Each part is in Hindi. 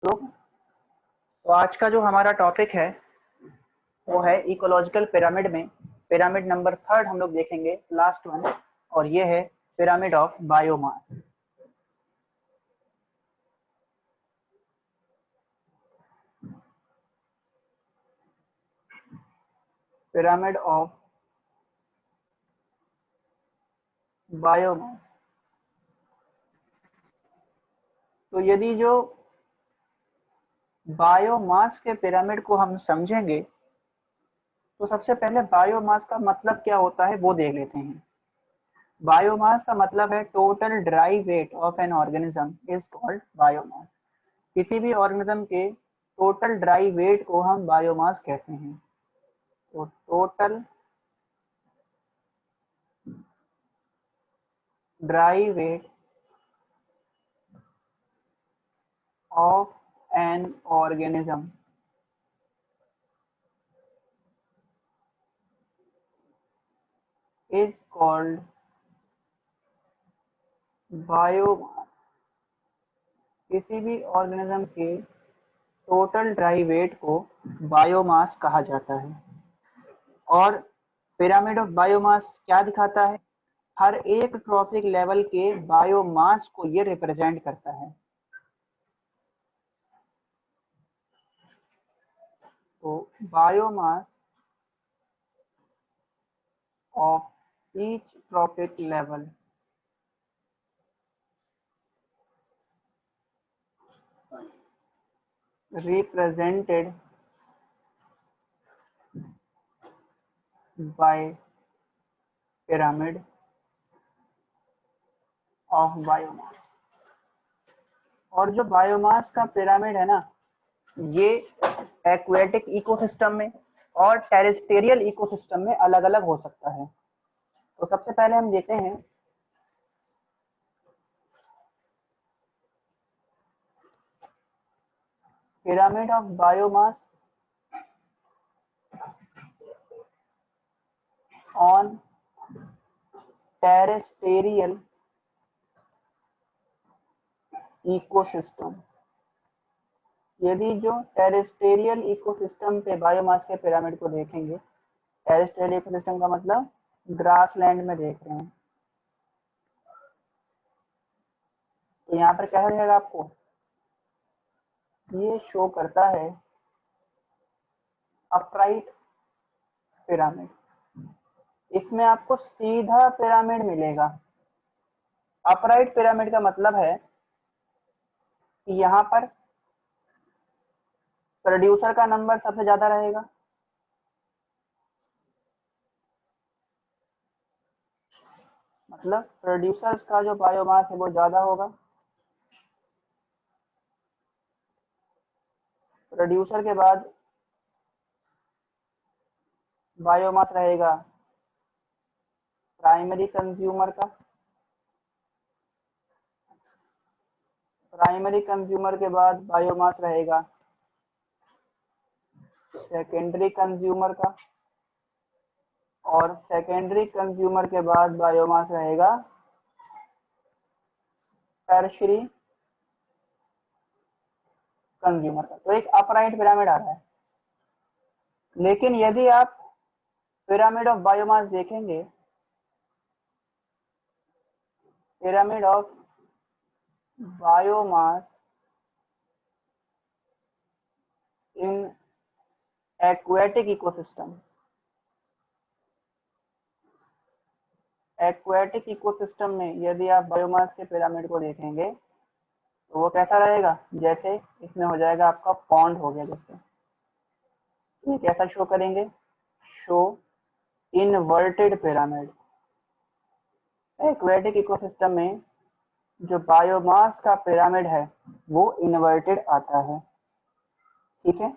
लोग, तो आज का जो हमारा टॉपिक है वो है इकोलॉजिकल पिरामिड में पिरामिड नंबर थर्ड हम लोग देखेंगे, लास्ट वन, और ये है pyramid of biomass. Pyramid of biomass. तो यदि जो बायोमास के पिरामिड को हम समझेंगे तो सबसे पहले बायोमास का मतलब क्या होता है वो देख लेते हैं। बायोमास का मतलब है total dry weight of an organism is called biomass. किसी भी ऑर्गेनिज्म के टोटल ड्राई वेट को हम बायोमास कहते हैं। तो total dry weight of an organism is called biomass. किसी भी ऑर्गेनिज्म के टोटल ड्राई वेट को बायोमास कहा जाता है। और पिरामिड ऑफ बायोमास क्या दिखाता है? हर एक ट्रॉपिक लेवल के बायोमास को ये रिप्रेजेंट करता है। तो biomass of each trophic level represented by pyramid of biomass। और जो बायोमास का पिरामिड है ना, ये एक्वेटिक इकोसिस्टम में और टेरेस्टेरियल इकोसिस्टम में अलग अलग हो सकता है। तो सबसे पहले हम देखते हैं pyramid of biomass on terrestrial ecosystem. यदि जो टेरेस्टेरियल इकोसिस्टम पे बायोमास के पिरामिड को देखेंगे, टेरेस्टेरियल इकोसिस्टम का मतलब ग्रासलैंड में देख रहे हैं, तो यहाँ पर क्या रहेगा आपको, ये शो करता है अपराइट पिरामिड। इसमें आपको सीधा पिरामिड मिलेगा। अपराइट पिरामिड का मतलब है कि यहाँ पर प्रोड्यूसर का नंबर सबसे ज्यादा रहेगा, मतलब प्रोड्यूसर्स का जो बायोमास है वो ज्यादा होगा। प्रोड्यूसर के बाद बायोमास रहेगा प्राइमरी कंज्यूमर का। प्राइमरी कंज्यूमर के बाद बायोमास रहेगा सेकेंडरी कंज्यूमर का, और सेकेंडरी कंज्यूमर के बाद बायोमास रहेगा टर्शरी कंज्यूमर का। तो एक अपराइट पिरामिड आ रहा है। लेकिन यदि आप पिरामिड ऑफ बायोमास देखेंगे, pyramid of biomass in aquatic ecosystem, aquatic ecosystem में यदि आप बायोमास के पिरामिड को देखेंगे तो वो कैसा रहेगा, जैसे इसमें हो जाएगा आपका पॉन्ड हो गया। जैसे ये कैसा शो करेंगे, show inverted pyramid. Aquatic ecosystem में जो बायोमास का पिरामिड है वो इन्वर्टेड आता है। ठीक है,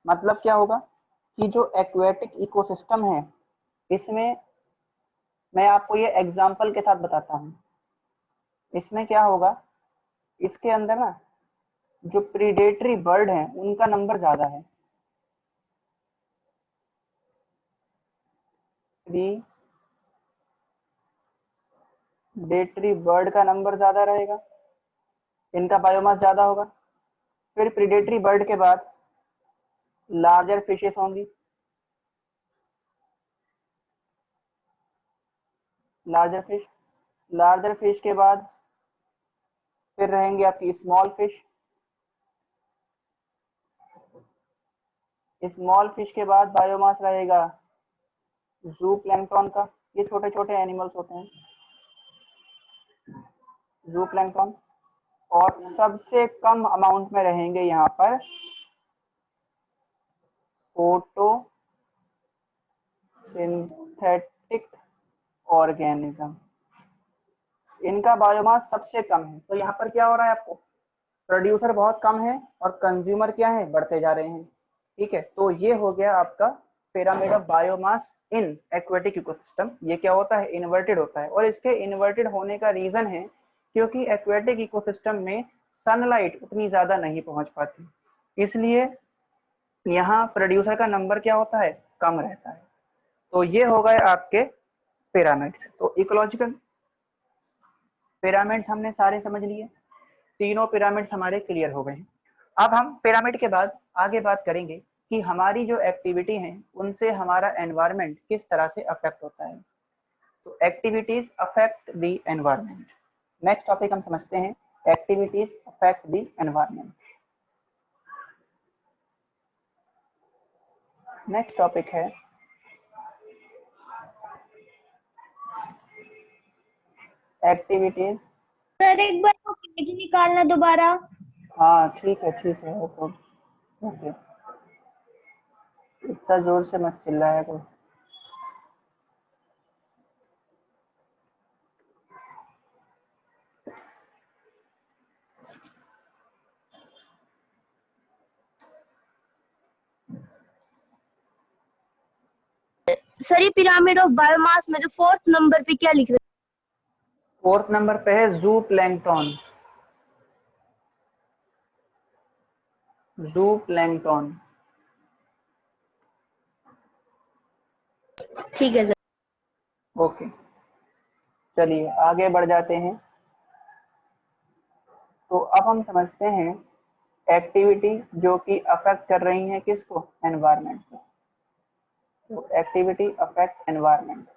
मतलब क्या होगा कि जो एक्वेटिक इकोसिस्टम है, इसमें मैं आपको ये एग्जांपल के साथ बताता हूँ। इसमें क्या होगा, इसके अंदर ना जो प्रीडेटरी बर्ड हैं उनका नंबर ज्यादा है। प्रीडेटरी बर्ड का नंबर ज्यादा रहेगा, इनका बायोमास ज्यादा होगा। फिर प्रीडेटरी बर्ड के बाद लार्जर फिशेस होंगी, लार्जर फिश के बाद फिर रहेंगे आपकी स्मॉल फिश, स्मॉल फिश के बाद बायोमास रहेगा जू प्लैंक्टन का, ये छोटे छोटे एनिमल्स होते हैं जू प्लैंक्टन। और सबसे कम अमाउंट में रहेंगे यहाँ पर फोटोसिंथेटिक ऑर्गेनिज्म, इनका बायोमास सबसे कम है। तो यहाँ पर क्या हो रहा है, आपको प्रोड्यूसर बहुत कम है और कंज्यूमर क्या है, बढ़ते जा रहे हैं। ठीक है, तो ये हो गया आपका pyramid of biomass in aquatic ecosystem. ये क्या होता है, इन्वर्टेड होता है। और इसके इन्वर्टेड होने का रीजन है क्योंकि एक्वेटिक इकोसिस्टम में सनलाइट उतनी ज्यादा नहीं पहुंच पाती, इसलिए यहाँ प्रोड्यूसर का नंबर क्या होता है, कम रहता है। तो ये हो गए आपके पिरामिड्स। तो इकोलॉजिकल पिरामिड्स हमने सारे समझ लिए, तीनों पिरामिड्स हमारे क्लियर हो गए हैं। अब हम पिरामिड के बाद आगे बात करेंगे कि हमारी जो एक्टिविटी हैं उनसे हमारा एनवायरनमेंट किस तरह से अफेक्ट होता है। तो activities affect the environment. Next topic हम समझते हैं, activities affect the environment. Next topic है एक्टिविटीज। सर एक बार वो पेज निकालना दोबारा। हाँ ठीक है तो ओके, इतना जोर से मत चिल्लाया करो। सर ये पिरामिड ऑफ बायोमास में जो 4th नंबर पे क्या लिख रहे हैं? 4th नंबर पे है जू प्लैंक्टन। जू प्लैंक्टन, ठीक है सर। ओके चलिए आगे बढ़ जाते हैं। तो अब हम समझते हैं एक्टिविटी जो कि अफेक्ट कर रही हैं किसको, एनवायरनमेंट को। तो एक्टिविटी अफेक्ट एनवायरनमेंट।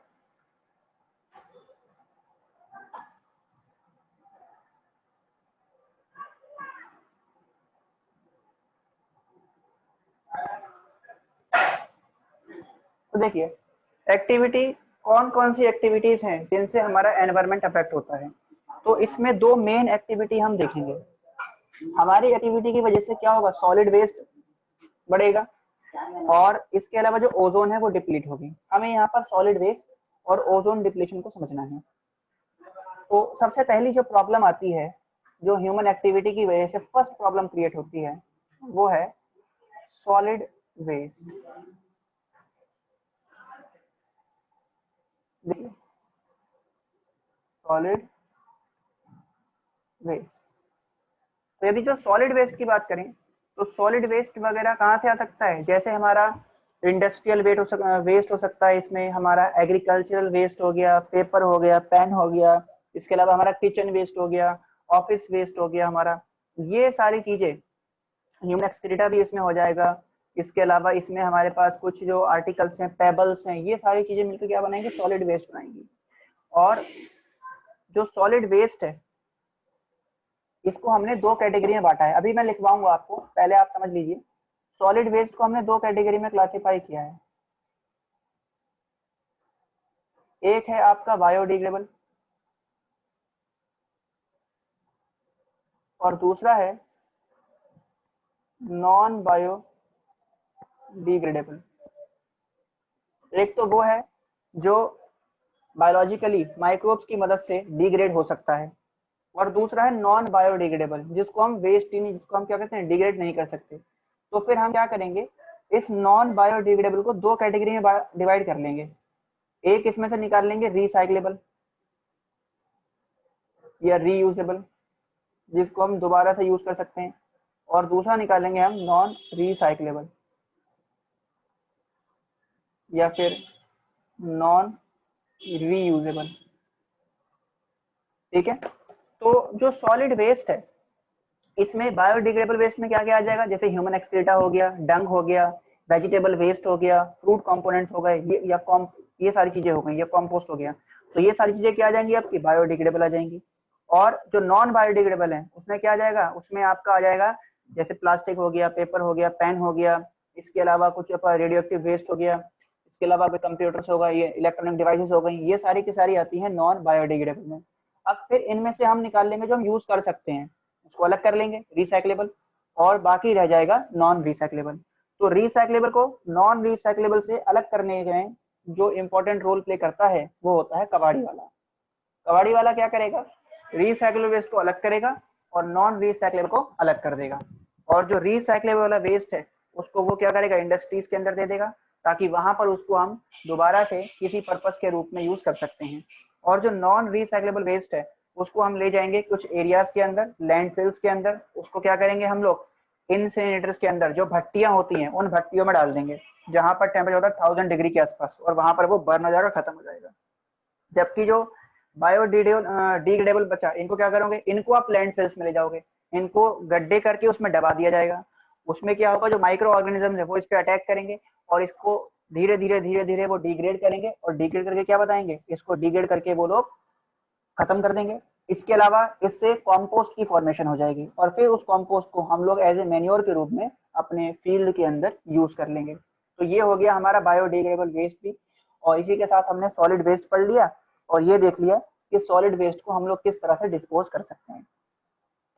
तो देखिए एक्टिविटी कौन कौन सी एक्टिविटीज हैं जिनसे हमारा एनवायरनमेंट अफेक्ट होता है। तो इसमें दो मेन एक्टिविटी हम देखेंगे। हमारी एक्टिविटी की वजह से क्या होगा, सॉलिड वेस्ट बढ़ेगा और इसके अलावा जो ओजोन है वो डिप्लीट होगी। हमें यहाँ पर सॉलिड वेस्ट और ओजोन डिप्लीशन को समझना है। तो सबसे पहली जो प्रॉब्लम आती है, जो ह्यूमन एक्टिविटी की वजह से फर्स्ट प्रॉब्लम क्रिएट होती है, वो है सॉलिड वेस्ट। देखिए सॉलिड वेस्ट, तो यदि जो सॉलिड वेस्ट की बात करें तो सॉलिड वेस्ट वगैरह कहाँ से आ सकता है, जैसे हमारा इंडस्ट्रियल वेस्ट हो सकता है, इसमें हमारा एग्रीकल्चरल वेस्ट हो गया, पेपर हो गया, पेन हो गया, इसके अलावा हमारा किचन वेस्ट हो गया, ऑफिस वेस्ट हो गया हमारा, ये सारी चीजें, ह्यूमन एक्सक्रीटा भी इसमें हो जाएगा। इसके अलावा इसमें हमारे पास कुछ जो आर्टिकल्स हैं, पेबल्स हैं, ये सारी चीजें मिलकर क्या बनाएंगे, सॉलिड वेस्ट बनाएंगी। और जो सॉलिड वेस्ट है इसको हमने दो कैटेगरी में बांटा है, अभी मैं लिखवाऊंगा आपको, पहले आप समझ लीजिए। सॉलिड वेस्ट को हमने दो कैटेगरी में क्लासिफाई किया है। एक है आपका बायोडिग्रेडेबल और दूसरा है नॉन बायोडिग्रेडेबल। एक तो वो है जो बायोलॉजिकली माइक्रोब्स की मदद से डिग्रेड हो सकता है, और दूसरा है नॉन बायोडिग्रेडेबल, जिसको हम वेस्ट ही नहीं, जिसको हम क्या कहते हैं, डिग्रेड नहीं कर सकते। तो फिर हम क्या करेंगे, इस नॉन बायोडिग्रेडेबल को दो कैटेगरी में डिवाइड कर लेंगे। एक इसमें से निकाल लेंगे रिसाइक्लेबल या रीयूजेबल, जिसको हम दोबारा से यूज कर सकते हैं, और दूसरा निकालेंगे हम नॉन रिसाइक्लेबल या फिर नॉन रीयूजेबल। ठीक है, तो जो सॉलिड वेस्ट है इसमें बायोडिग्रेडेबल वेस्ट में क्या क्या आ जाएगा, जैसे ह्यूमन एक्सक्रीटा हो गया, डंग हो गया, वेजिटेबल वेस्ट हो गया, फ्रूट कंपोनेंट्स हो गए, ये सारी चीजें हो गई, ये कंपोस्ट हो गया। तो ये सारी चीजें क्या आ जाएंगी आपकी, बायोडिग्रेडेबल आ जाएंगी। और जो नॉन बायोडिग्रेडेबल है उसमें क्या आ जाएगा, उसमें आपका आ जाएगा जैसे प्लास्टिक हो गया, पेपर हो गया, पेन हो गया, इसके अलावा कुछ रेडियो एक्टिव वेस्ट हो गया, इसके अलावा कंप्यूटर्स होगा, ये इलेक्ट्रॉनिक डिवाइसेस हो गई, ये सारी की सारी आती है नॉन बायोडिग्रेडेबल में। अब फिर इनमें से हम निकाल लेंगे जो हम यूज कर सकते हैं, उसको अलग कर लेंगे रिसाइक्लेबल, और बाकी रह जाएगा नॉन रिसाइक्लेबल। तो रिसाइक्लेबल को नॉन रिसाइक्लेबल से अलग करने में जो इंपॉर्टेंट रोल प्ले करता है वो होता है कबाड़ी वाला। कबाड़ी वाला क्या करेगा, रिसाइक्लेबल वेस्ट को अलग करेगा और नॉन रिसाइक्लेबल को अलग कर देगा। और जो रिसाइक्लेबल वाला वेस्ट है उसको वो क्या करेगा, इंडस्ट्रीज के अंदर दे देगा, ताकि वहां पर उसको हम दोबारा से किसी पर्पस के रूप में यूज कर सकते हैं। और जो नॉन रिसाइक्लेबल वेस्ट है उसको हम ले जाएंगे कुछ एरियाज के अंदर, लैंडफिल्स के अंदर, उसको क्या करेंगे हम लोग, इंसिनरेटर्स के अंदर जो भट्टियां होती हैं उन भट्टियों में डाल देंगे, जहां पर टेम्परेचर होता है 1000 डिग्री के आसपास, और वहां पर वो बर्न हो जाएगा, खत्म हो जाएगा। जबकि जो बायोडिग्रेडेबल बचा, इनको क्या करोगे, इनको आप लैंडफिल्स में ले जाओगे, इनको गड्ढे करके उसमें दबा दिया जाएगा। उसमें क्या होगा, जो माइक्रो ऑर्गेनिज्म है वो इस पे अटैक करेंगे और इसको धीरे धीरे वो डिग्रेड करेंगे, और डिग्रेड करके क्या बताएंगे, इसको डिग्रेड करके वो लोग खत्म कर देंगे। इसके अलावा इससे कॉम्पोस्ट की फॉर्मेशन हो जाएगी, और फिर उस कॉम्पोस्ट को हम लोग एज ए मैन्योर के रूप में अपने फील्ड के अंदर यूज कर लेंगे। तो ये हो गया हमारा बायोडिग्रेडेबल वेस्ट भी। और इसी के साथ हमने सॉलिड वेस्ट पढ़ लिया, और ये देख लिया कि सॉलिड वेस्ट को हम लोग किस तरह से डिस्पोज कर सकते हैं।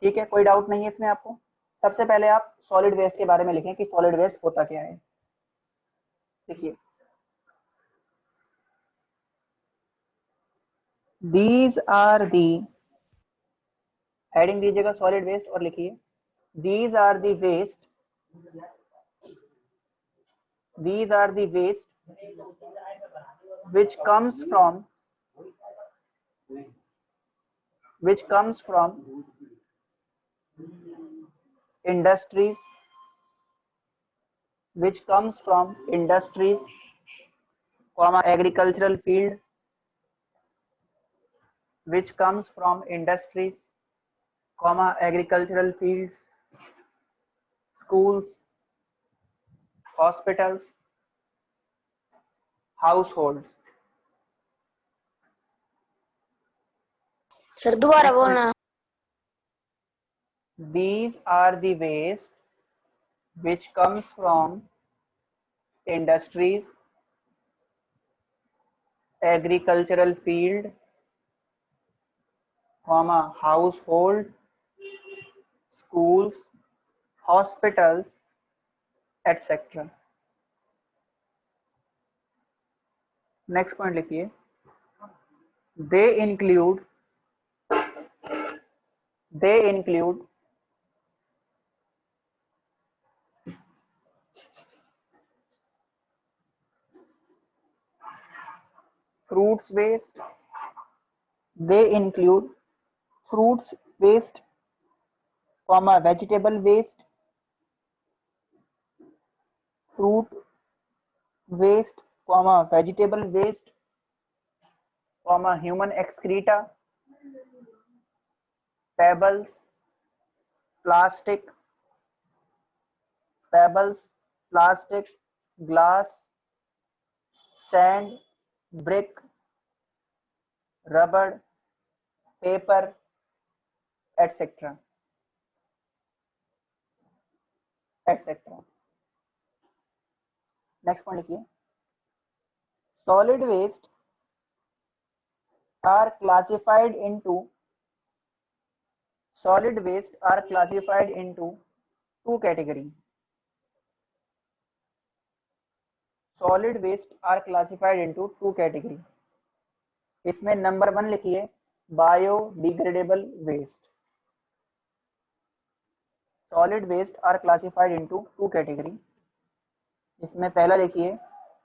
ठीक है, कोई डाउट नहीं है इसमें आपको। सबसे पहले आप सॉलिड वेस्ट के बारे में लिखें कि सॉलिड वेस्ट होता क्या है। देखिए, दीज आर दी, हेडिंग दीजिएगा सॉलिड वेस्ट और लिखिए, these are the waste these are the waste which comes from which comes from industries which comes from industries comma agricultural field which comes from industries comma agricultural fields, schools, hospitals, households। Sir दोबारा Next one, बोलना। these are the waste which comes from industries, agricultural field, comma household, schools, hospitals, etc. Next point लिखिए, they include fruits waste, they include fruits waste, comma vegetable waste, fruit waste, comma vegetable waste, comma human excreta, pebbles, plastic, glass, sand, brick, rubber, paper, etc. etc. Next point लिखिए, solid waste are classified into two categories. Solid waste are classified into two categories. इसमें नंबर 1 लिखिए, biodegradable waste. Solid waste are classified into two category. इसमें पहला लिखिए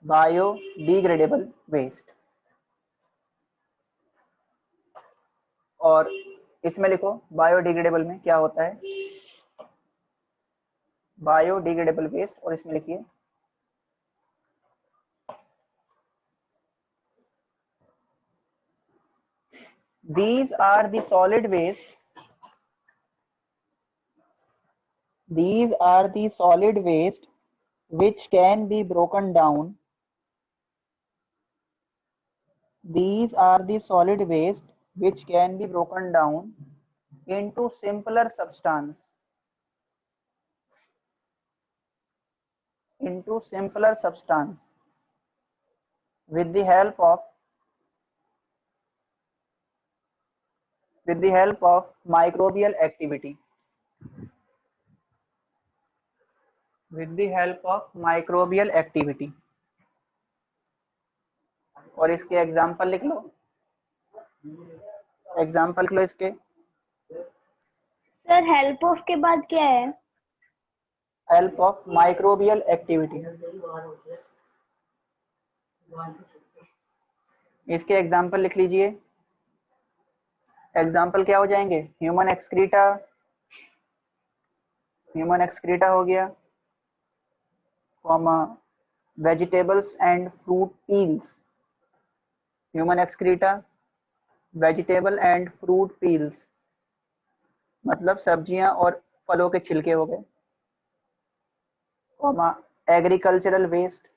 बायोडिग्रेडेबल वेस्ट, और इसमें लिखो बायोडिग्रेडेबल में क्या होता है, बायोडिग्रेडेबल वेस्ट, और इसमें लिखिए these are the solid waste These are the solid waste which can be broken down. These are the solid waste which can be broken down into simpler substance. Into simpler substance with the help of microbial activity. With the help of microbial activity. और इसके एग्जाम्पल लिख लो, एग्जाम्पल लिख लो इसके। सर हेल्प ऑफ के बाद क्या है? Help of microbial activity. इसके एग्जाम्पल लिख लीजिए। एग्जाम्पल क्या हो जाएंगे? ह्यूमन एक्सक्रीटा, ह्यूमन एक्सक्रीटा हो गया, comma vegetables and fruit peels, human excreta, vegetable and fruit peels मतलब सब्जियां और फलों के छिलके हो गए, comma agricultural waste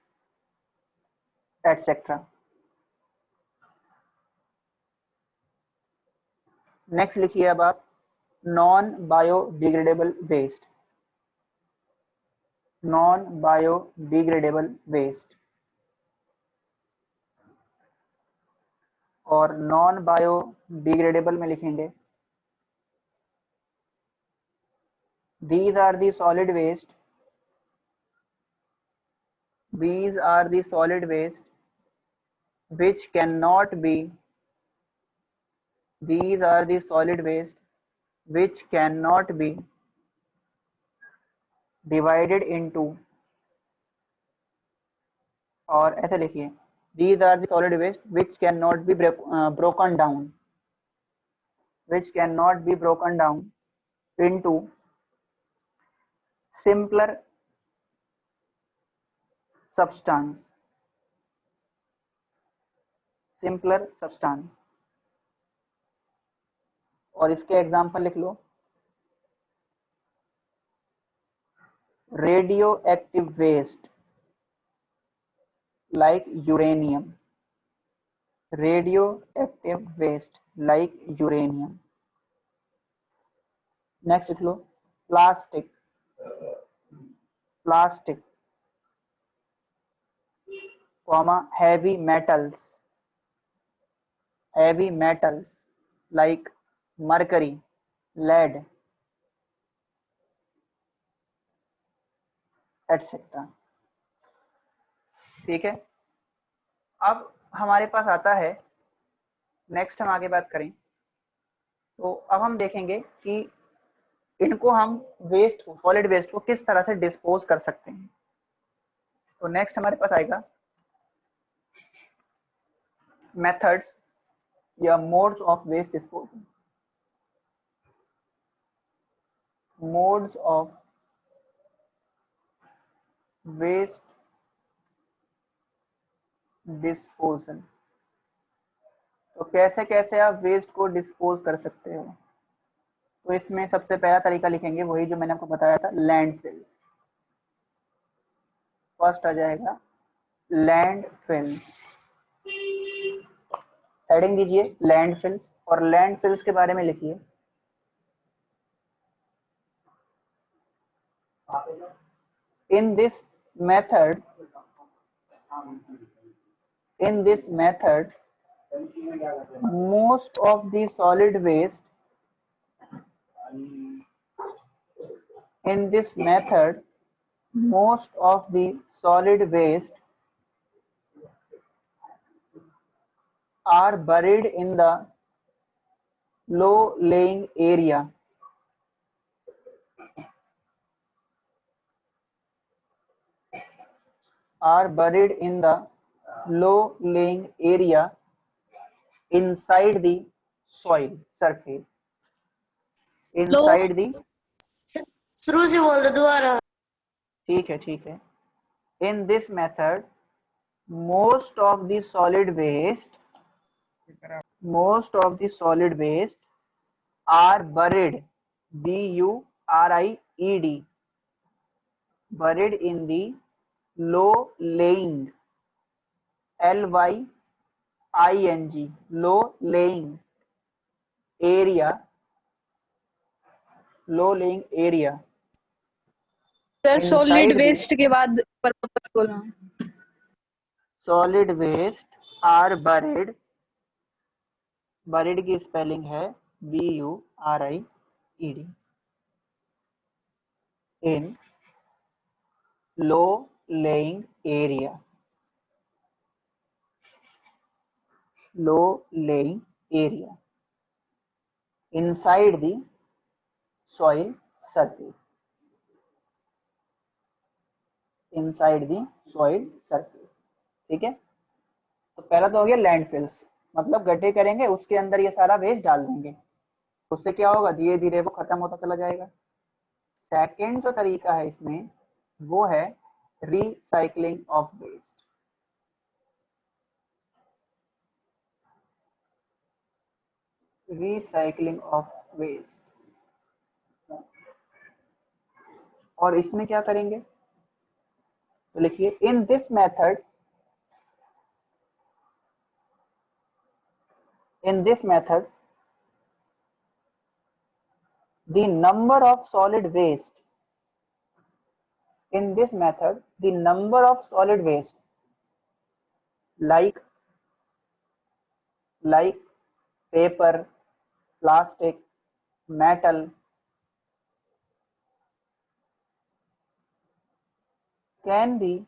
etcetera. Next लिखिए अब आप non biodegradable waste. Non biodegradable waste और नॉन बायोडिग्रेडेबल में लिखेंगे these are the solid waste, these are the solid waste which cannot be, these are the solid waste which cannot be divided into, और ऐसे लिखिए these are the solid waste which cannot be broken down, which cannot be broken down into simpler substance, simpler substance। और इसके एग्जाम्पल लिख लो radio active waste like uranium, radioactive waste like uranium। नेक्स्ट लिख लो plastic, plastic comma heavy metals, heavy metals like mercury, lead etc। ठीक है, अब हमारे पास आता है नेक्स्ट, हम आगे बात करें तो अब हम देखेंगे कि इनको हम वेस्ट को, सॉलिड वेस्ट को किस तरह से डिस्पोज कर सकते हैं। तो नेक्स्ट हमारे पास आएगा मेथड्स या modes of waste disposal. Modes of waste disposal, तो कैसे कैसे आप वेस्ट को डिस्पोज कर सकते हो। तो इसमें सबसे पहला तरीका लिखेंगे वही जो मैंने आपको बताया था, लैंडफिल्स। फर्स्ट आ जाएगा लैंडफिल्स, हेडिंग दीजिए लैंडफिल्स और लैंडफिल्स के बारे में लिखिए in this method, in this method most of the solid waste, in this method most of the solid waste are buried in the low lying area, are buried in the low lying area inside the soil surface, inside the, शुरू से बोल दो दोबारा। ठीक है ठीक है। in this method most of the solid waste, most of the solid waste are buried, BURIED, buried in the low laying, LYING, low laying area, low laying area सर सॉलिड inside the वेस्ट के बाद पर्पस बोलना। solid waste are buried, buried की स्पेलिंग है BURIED, in low laying area, low laying area inside the soil surface, inside the soil surface। ठीक है, तो पहला तो हो गया लैंडफिल्स, मतलब गड्ढे करेंगे उसके अंदर ये सारा वेस्ट डाल देंगे, उससे क्या होगा, धीरे धीरे वो खत्म होता चला जाएगा। सेकंड जो तरीका है इसमें वो है recycling of waste. Recycling of waste, और इसमें क्या करेंगे, तो लिखिए in this method, in this method the number of solid waste, in this method the number of solid waste like paper, plastic, metal can be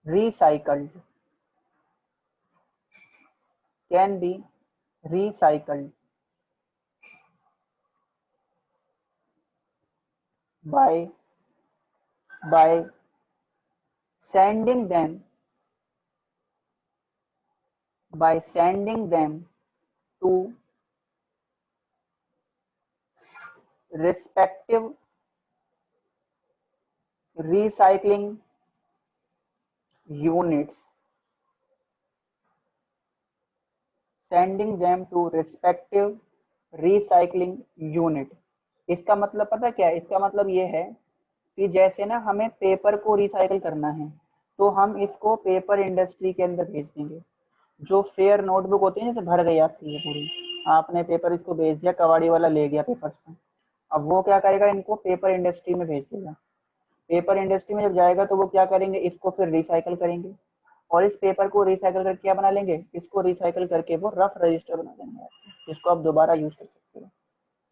recycled, can be recycled by sending them, by sending them to respective recycling units, sending them to respective recycling unit। इसका मतलब पता क्या है, इसका मतलब ये है कि जैसे ना हमें पेपर को रिसाइकल करना है तो हम इसको पेपर इंडस्ट्री के अंदर भेज देंगे। जो फेयर नोटबुक होती है जैसे भर गई आपकी ये पूरी, आपने पेपर इसको भेज दिया, कबाड़ी वाला ले गया पेपर्स को, अब वो क्या करेगा, इनको पेपर इंडस्ट्री में भेज देगा। पेपर इंडस्ट्री में जब जाएगा तो वो क्या करेंगे, इसको फिर रिसाइकल करेंगे और इस पेपर को रिसाइकल करके क्या बना लेंगे, इसको रिसाइकल करके वो रफ रजिस्टर बना देंगे जिसको आप दोबारा यूज कर सकते हो।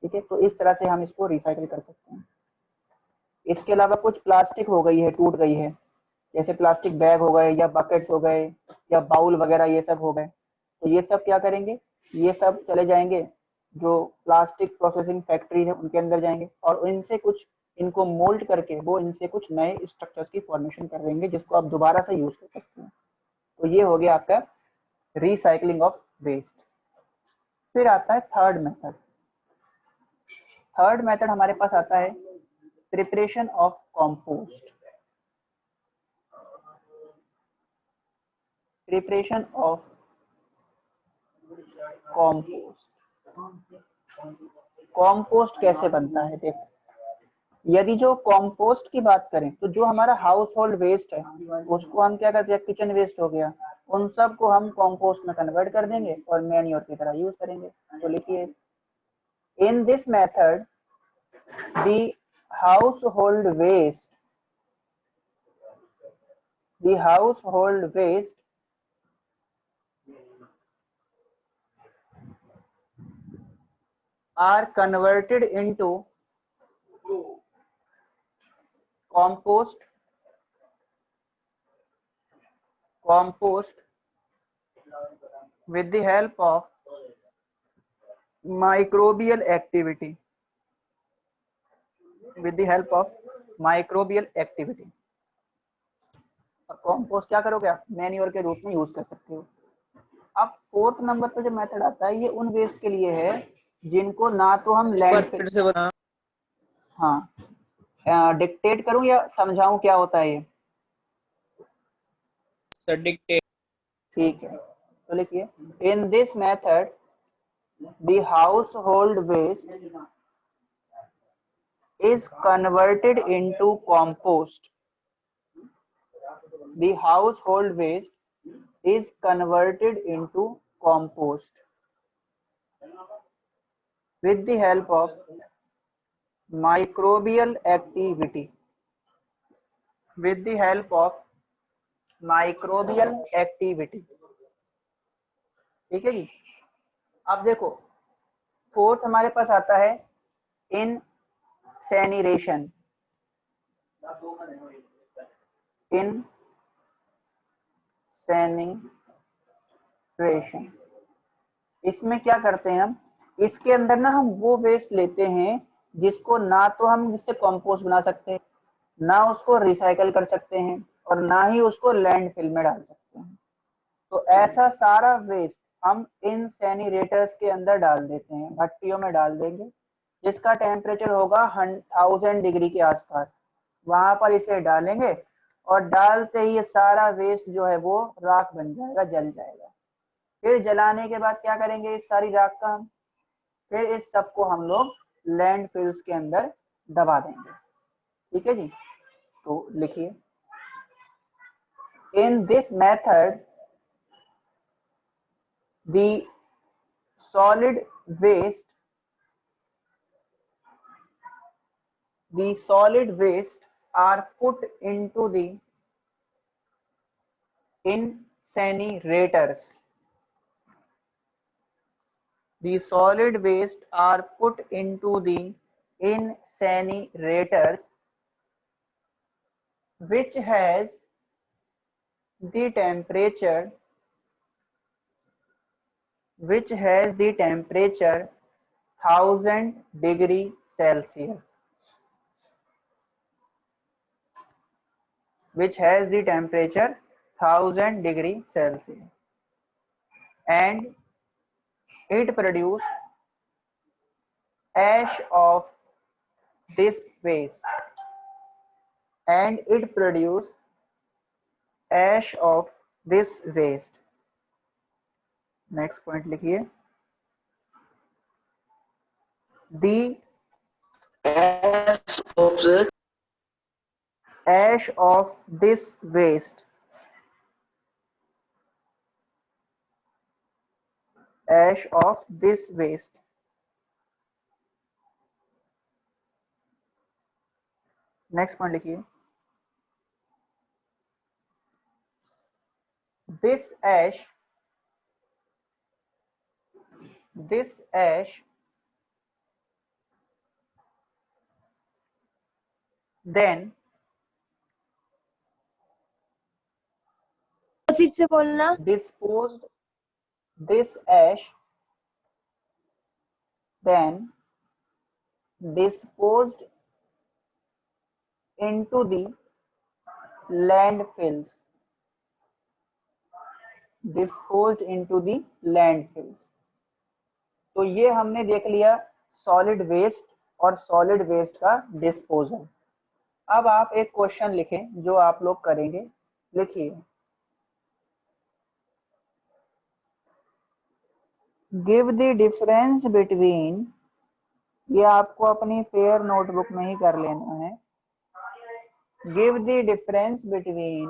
ठीक है, तो इस तरह से हम इसको रिसाइकल कर सकते हैं। इसके अलावा कुछ प्लास्टिक हो गई है, टूट गई है, जैसे प्लास्टिक बैग हो गए या बकेट्स हो गए या बाउल वगैरह ये सब हो गए, तो ये सब क्या करेंगे, ये सब चले जाएंगे जो प्लास्टिक प्रोसेसिंग फैक्ट्री है उनके अंदर जाएंगे और इनसे कुछ इनको मोल्ड करके वो इनसे कुछ नए स्ट्रक्चर्स की फॉर्मेशन कर देंगे जिसको आप दोबारा से यूज कर सकते हैं। तो ये हो गया आपका रिसाइकलिंग ऑफ वेस्ट। फिर आता है थर्ड मेथड। थर्ड मेथड हमारे पास आता है preparation of compost. Preparation of compost. Compost कैसे बनता है, देखो यदि जो कंपोस्ट की बात करें तो जो हमारा हाउस होल्ड वेस्ट है उसको हम क्या करते हैं, किचन वेस्ट हो गया, उन सब को हम कंपोस्ट में कन्वर्ट कर देंगे और मैन्योर की तरह यूज करेंगे। तो लिखिए in this method the household waste, the household waste are converted into compost with the help of microbial activity, with the help of microbial activity। Compost क्या करोगे आप, मैन्योर के रूप में यूज कर सकते हो। अब फोर्थ नंबर पे जो मेथड आता है ये उन वेस्ट के लिए है जिनको ना तो हम लैंडफिल से बना, हाँ डिक्टेट करूं या समझाऊं क्या होता है ये, सर डिक्टेट। ठीक है, तो लिखिए in this method the household waste is converted into compost. The household waste is converted into compost with the help of microbial activity. With the help of microbial activity. ठीक है जी। अब देखो फोर्थ हमारे पास आता है इनसेनिरेशन। इनसेनिरेशन इसमें क्या करते हैं हम, इसके अंदर ना हम वो वेस्ट लेते हैं जिसको ना तो हम जिससे कंपोस्ट बना सकते हैं, ना उसको रिसाइकल कर सकते हैं, और ना ही उसको लैंडफिल में डाल सकते हैं। तो ऐसा सारा वेस्ट हम इंसेनिरेटर्स के अंदर डाल देते हैं, भट्टियों में डाल देंगे, जिसका टेम्परेचर होगा 1000 डिग्री के आसपास। वहां पर इसे डालेंगे और डालते ही ये सारा वेस्ट जो है वो राख बन जाएगा, जल जाएगा। फिर जलाने के बाद क्या करेंगे, इस सारी राख का हम फिर इस सबको हम लोग लैंडफिल्स के अंदर दबा देंगे। ठीक है जी। तो लिखिए, in this method the solid waste are put into the incinerators. The solid waste are put into the incinerators, which has the temperature 1000 degree Celsius. Which has the temperature 1000 degree Celsius, and it produce ash of this waste. And it produce ash of this waste. Next point लिखिए, the ash of the ash of this waste, ash of this waste next point लिखिए, this ash then फिर से बोलना। disposed this ash then disposed into the landfills. Disposed into the landfills. तो ये हमने देख लिया सॉलिड वेस्ट और सॉलिड वेस्ट का डिस्पोजल। अब आप एक क्वेश्चन लिखें जो आप लोग करेंगे। लिखिए, गिव द डिफरेंस बिटवीन, ये आपको अपनी फेयर नोटबुक में ही कर लेना है। Give the difference between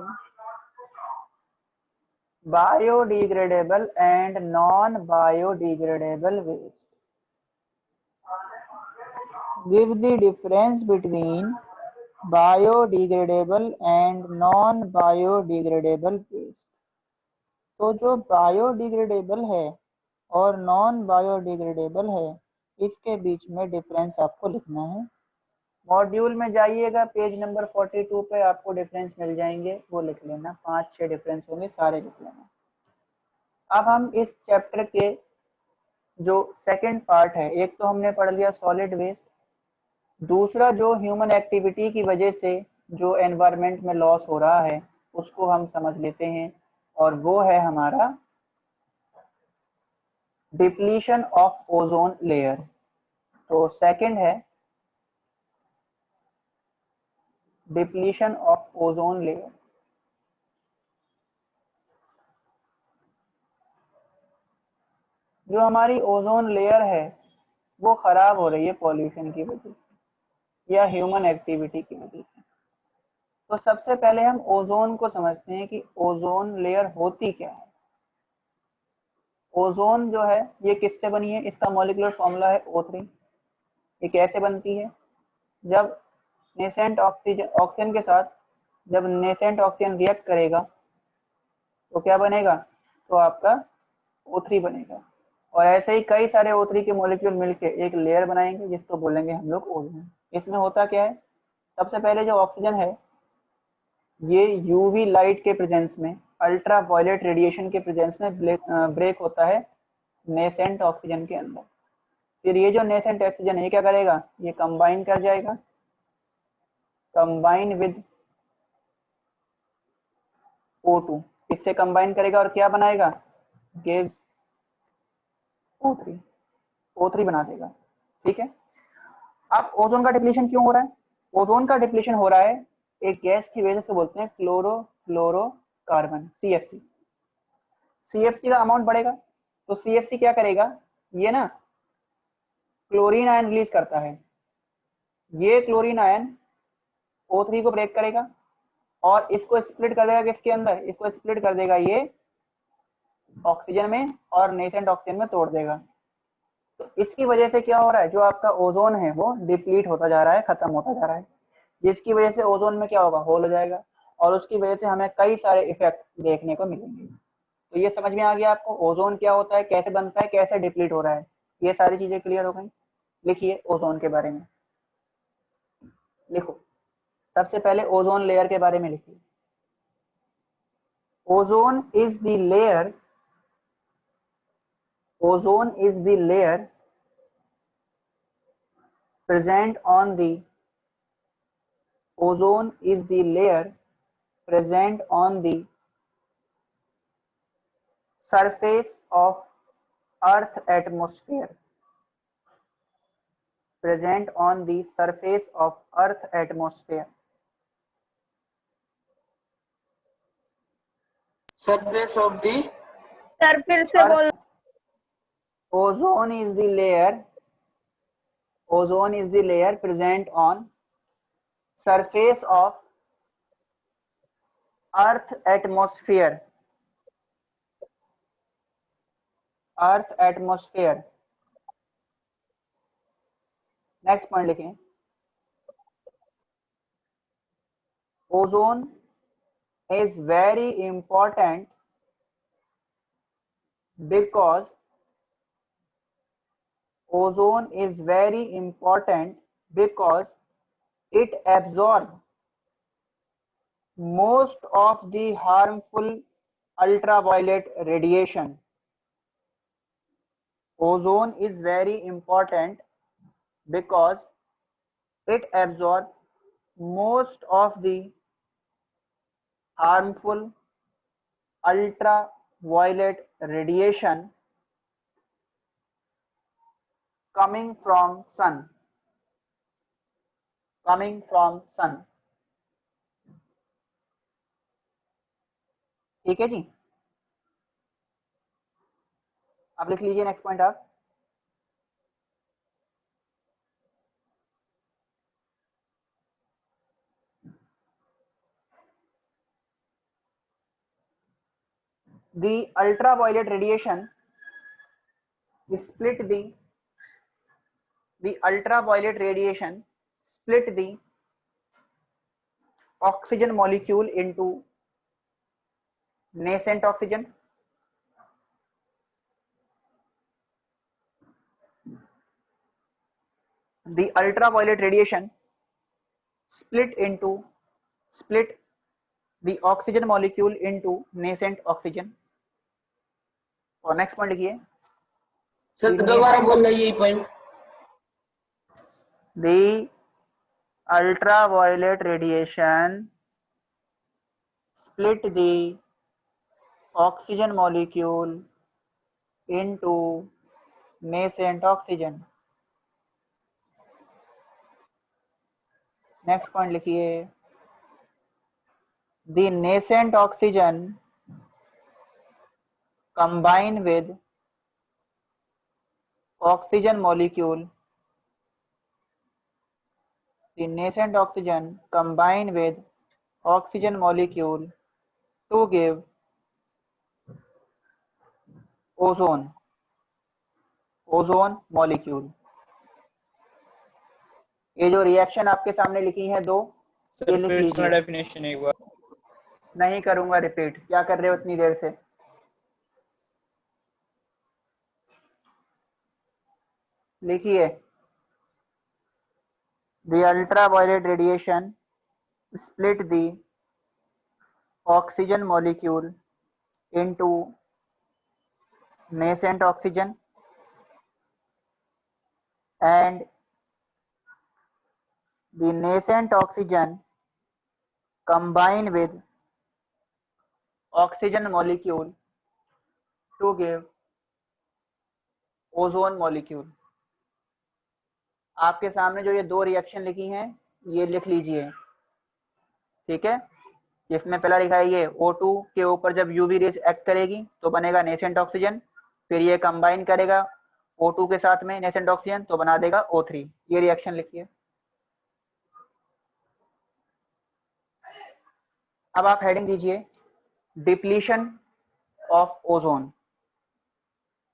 biodegradable and non biodegradable waste. Give the difference between biodegradable and non biodegradable waste। तो जो बायोडिग्रेडेबल है और नॉन बायोडिग्रेडेबल है, इसके बीच में डिफरेंस आपको लिखना है। मॉड्यूल में जाइएगा, पेज नंबर 42 पे आपको डिफरेंस मिल जाएंगे, वो लिख लेना। 5-6 डिफरेंस होंगे, सारे लिख लेना। अब हम इस चैप्टर के जो सेकंड पार्ट है, एक तो हमने पढ़ लिया सॉलिड वेस्ट, दूसरा जो ह्यूमन एक्टिविटी की वजह से जो एनवायरनमेंट में लॉस हो रहा है उसको हम समझ लेते हैं, और वो है हमारा डिप्लीशन ऑफ ओजोन लेयर। तो सेकंड है डिप्लीशन ऑफ ओजोन लेयर। जो हमारी ओजोन लेयर है वो खराब हो रही है पॉल्यूशन की वजह से। या ह्यूमन एक्टिविटी की वजह से। तो सबसे पहले हम ओजोन को समझते हैं कि ओजोन लेयर होती क्या है। ओजोन जो है ये किससे बनी है, इसका मॉलिक्यूलर फॉर्मूला है O3। ये कैसे बनती है, जब नेसेंट ऑक्सीजन के साथ जब नेसेंट ऑक्सीजन रिएक्ट करेगा तो क्या बनेगा, तो आपका O3 बनेगा। और ऐसे ही कई सारे O3 के मॉलिक्यूल मिलके एक लेयर बनाएंगे जिसको बोलेंगे हम लोग ओजोन। इसमें होता क्या है, सबसे पहले जो ऑक्सीजन है ये यूवी लाइट के प्रेजेंस में, अल्ट्रा वायलेट रेडिएशन के प्रेजेंस में ब्रेक होता है नेसेंट ऑक्सीजन के अंदर। फिर ये जो नेसेंट ऑक्सीजन है ये क्या करेगा, ये कंबाइन कर जाएगा, कंबाइन विद O2, इससे कंबाइन करेगा और क्या बनाएगा, गिव्स O3, O3 बना देगा। ठीक है। अब ओजोन का डिप्लीशन क्यों हो रहा है, ओजोन का डिप्लीशन हो रहा है एक गैस की वजह से, बोलते हैं क्लोरोफ्लोरोकार्बन, CFC। CFC का अमाउंट बढ़ेगा तो CFC क्या करेगा, ये ना क्लोरीन आयन रिलीज करता है। ये क्लोरीन आयन O3 को ब्रेक करेगा और इसको स्प्लिट कर देगा किसके अंदर, इसको स्प्लिट कर देगा ये ऑक्सीजन में और नेसेंट ऑक्सीजन में तोड़ देगा। तो इसकी वजह से क्या हो रहा है, जो आपका ओजोन है वो डिप्लीट होता जा रहा है, खत्म होता जा रहा है, जिसकी वजह से ओजोन में क्या होगा, होल हो जाएगा और उसकी वजह से हमें कई सारे इफेक्ट देखने को मिलेंगे। तो ये समझ में आ गया आपको ओजोन क्या होता है, कैसे बनता है, कैसे डिप्लीट हो रहा है, ये सारी चीजें क्लियर हो गई। लिखिए ओजोन के बारे में, लिखो सबसे पहले ओजोन लेयर के बारे में लिखिए। Ozone is the layer, ozone is the layer present on the, ozone is the layer present on the surface of earth atmosphere, present on the surface of earth atmosphere। surface of the sir फिर से बोल। ozone is the layer, ozone is the layer present on surface of earth atmosphere, earth atmosphere। Next point लिखें, ozone is very important because ozone is very important because it absorbs most of the harmful ultraviolet radiation। Ozone is very important because it absorbs most of the harmful ultraviolet radiation coming from sun, coming from sun। ठीक है जी, अब लिख लीजिए नेक्स्ट पॉइंट आप। The ultraviolet radiation split the ultraviolet radiation split the oxygen molecule into nascent oxygen, the ultraviolet radiation split the oxygen molecule into nascent oxygen। और नेक्स्ट पॉइंट लिखिए, सर दोबारा बोलना यही point. the ultraviolet radiation split the oxygen molecule into nascent oxygen। Next point लिखिए, the nascent oxygen combine with oxygen molecule the nascent oxygen combine with oxygen molecule to give ozone molecule। ये जो रिएक्शन आपके सामने लिखी है दो, ये लिख लीजिए। डेफिनेशन एक बार नहीं करूंगा रिपीट, क्या कर रहे हो इतनी देर से। लिखिए, the ultraviolet radiation split the oxygen molecule into nascent oxygen and the nascent oxygen combine with oxygen molecule to give ozone molecule। आपके सामने जो ये दो रिएक्शन लिखी हैं ये लिख लीजिए, ठीक है। इसमें पहला लिखा है ये O2 के ऊपर जब यूवी रेज एक्ट करेगी तो बनेगा नेसेंट ऑक्सीजन, फिर ये कंबाइन करेगा O2 के साथ में नेसेंट ऑक्सीजन तो बना देगा O3। ये रिएक्शन लिखिए। अब आप हेडिंग दीजिए depletion of ozone.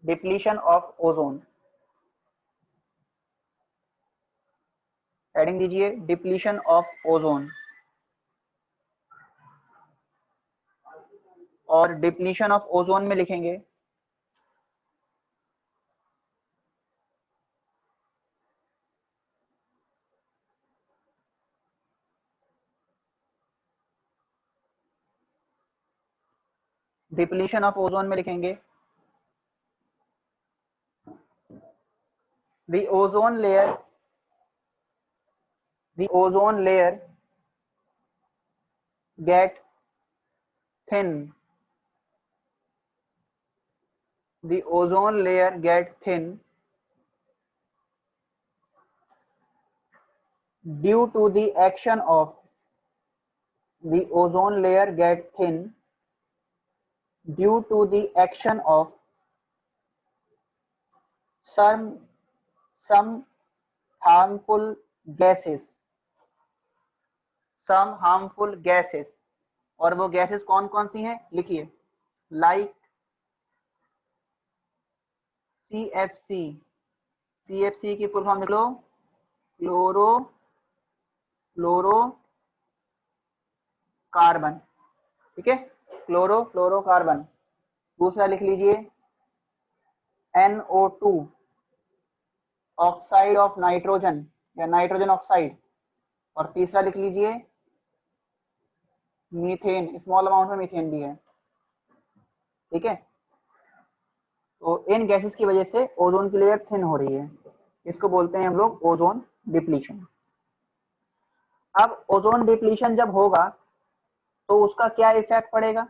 Depletion of ozone, heading दीजिए डिप्लीशन ऑफ ओजोन। और डिप्लीशन ऑफ ओजोन में लिखेंगे डिप्लीशन ऑफ ओजोन में लिखेंगे the ozone layer get thin। The ozone layer get thin due to the action of the ozone layer get thin due to the action of some harmful gases। some harmful gases, और वो गैसेस कौन कौन सी हैं लिखिए, लाइक CFC। CFC की फुल फॉर्म लिख लो, क्लोरोफ्लोरोकार्बन, ठीक है, क्लोरोफ्लोरोकार्बन। दूसरा लिख लीजिए NO2 ऑक्साइड ऑफ नाइट्रोजन या नाइट्रोजन ऑक्साइड। और तीसरा लिख लीजिए मीथेन, स्मॉल अमाउंट में मीथेन भी है, ठीक है। तो इन गैसेस की वजह से ओजोन की लेयर थिन हो रही है, इसको बोलते हैं हम लोग ओजोन डिप्लीशन। अब ओजोन डिप्लीशन जब होगा तो उसका क्या इफेक्ट पड़ेगा,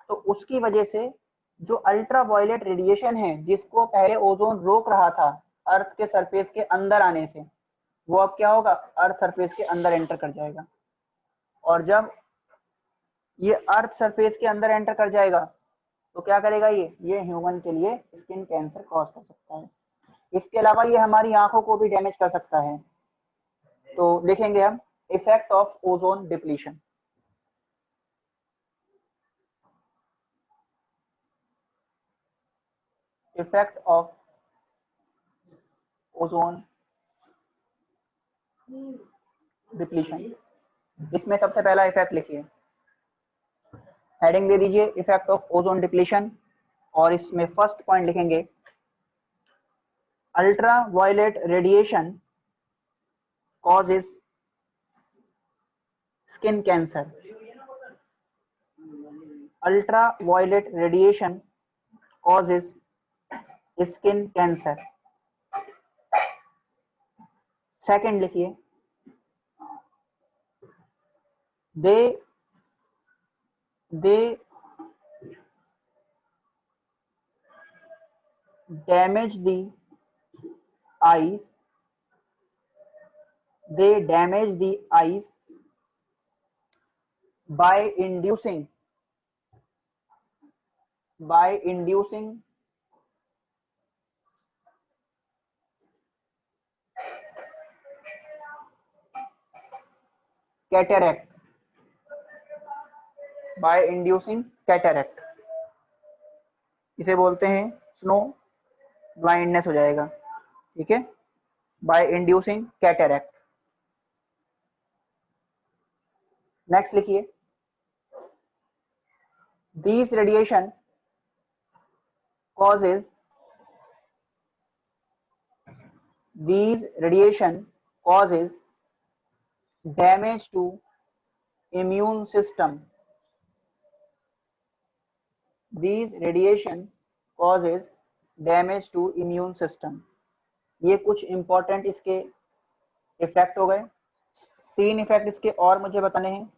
तो उसकी वजह से जो अल्ट्रावायलेट रेडिएशन है जिसको पहले ओजोन रोक रहा था अर्थ के सरफेस के अंदर आने से, वो अब क्या होगा, अर्थ सरफेस के अंदर एंटर कर जाएगा। और जब ये अर्थ सरफेस के अंदर एंटर कर जाएगा तो क्या करेगा, ये ह्यूमन के लिए स्किन कैंसर कॉज कर सकता है। इसके अलावा ये हमारी आंखों को भी डैमेज कर सकता है। तो लिखेंगे हम effect of ozone depletion. Effect of ozone depletion. इसमें सबसे पहला इफेक्ट लिखिए, हेडिंग दे दीजिए इफेक्ट ऑफ ओजोन डिप्लीशन, और इसमें फर्स्ट पॉइंट लिखेंगे ultraviolet radiation causes skin cancer. Ultraviolet radiation causes skin cancer. Second लिखिए they damage the eyes, by inducing cataract, by inducing cataract, इसे बोलते हैं स्नो ब्लाइंडनेस हो जाएगा, ठीक है, बाय इंड्यूसिंग कैटेरैक्ट। नेक्स्ट लिखिए, these radiation causes damage to immune system. These radiation causes damage to immune system. ये कुछ इंपॉर्टेंट इसके इफेक्ट हो गए। 3 इफेक्ट इसके और मुझे बताने हैं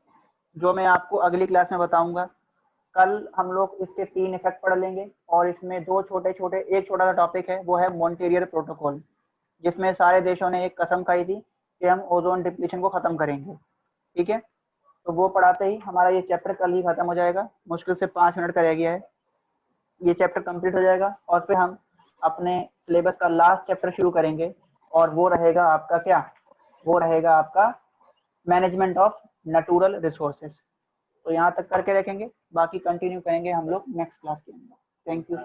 जो मैं आपको अगली क्लास में बताऊंगा। कल हम लोग इसके 3 इफेक्ट पढ़ लेंगे और इसमें 2 छोटे छोटे, एक छोटा सा टॉपिक है वो है मॉन्ट्रियल प्रोटोकॉल, जिसमें सारे देशों ने एक कसम खाई थी कि हम ओजोन डिप्लीशन को खत्म करेंगे, ठीक है। तो वो पढ़ाते ही हमारा ये चैप्टर कल ही खत्म हो जाएगा, मुश्किल से 5 मिनट का रह गया है, ये चैप्टर कंप्लीट हो जाएगा और फिर हम अपने सिलेबस का लास्ट चैप्टर शुरू करेंगे और वो रहेगा आपका क्या, वो रहेगा आपका मैनेजमेंट ऑफ नेचुरल रिसोर्सेज। तो यहाँ तक करके रखेंगे, बाकी कंटिन्यू करेंगे हम लोग नेक्स्ट क्लास के अंदर। Thank you.